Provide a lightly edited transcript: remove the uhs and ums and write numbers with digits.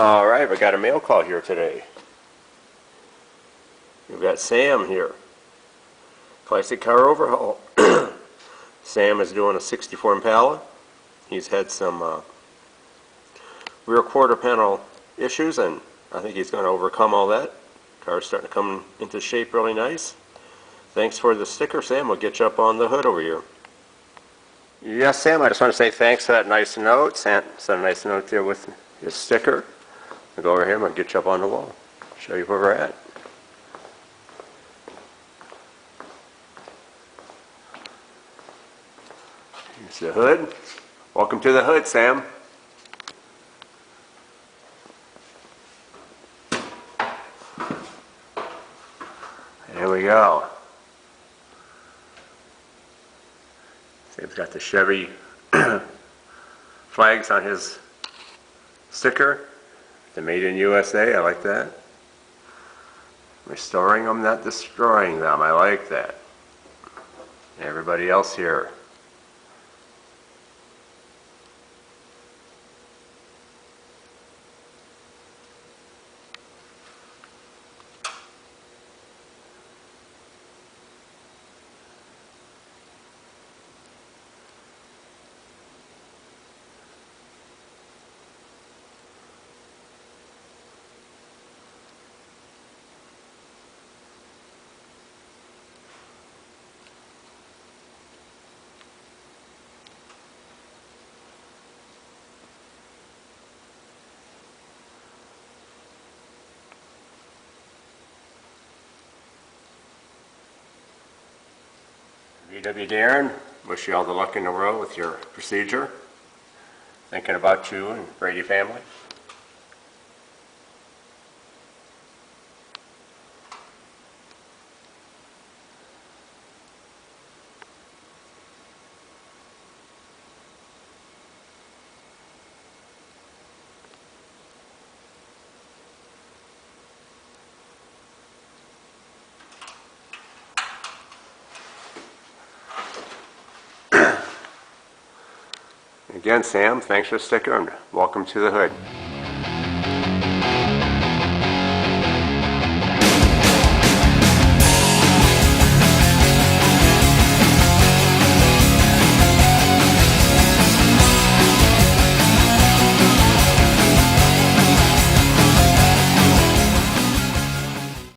Alright, we got a mail call here today. We've got Sam here. Classic car overhaul. Sam is doing a 64 Impala. He's had some rear quarter panel issues, and I think he's going to overcome all that. Car's starting to come into shape really nice. Thanks for the sticker, Sam. We'll get you up on the hood over here. Yes, Sam, I just want to say thanks for that nice note. Sam sent a nice note there with his sticker. I'll go over here and I'll get you up on the wall. Show you where we're at. Here's the hood. Welcome to the hood, Sam. There we go. Sam's got the Chevy flags on his sticker. The Made in USA, I like that. Restoring them, not destroying them, I like that. Everybody else here. VW Darren, wish you all the luck in the world with your procedure. Thinking about you and Brady family. Again, Sam, thanks for the sticker and welcome to the hood.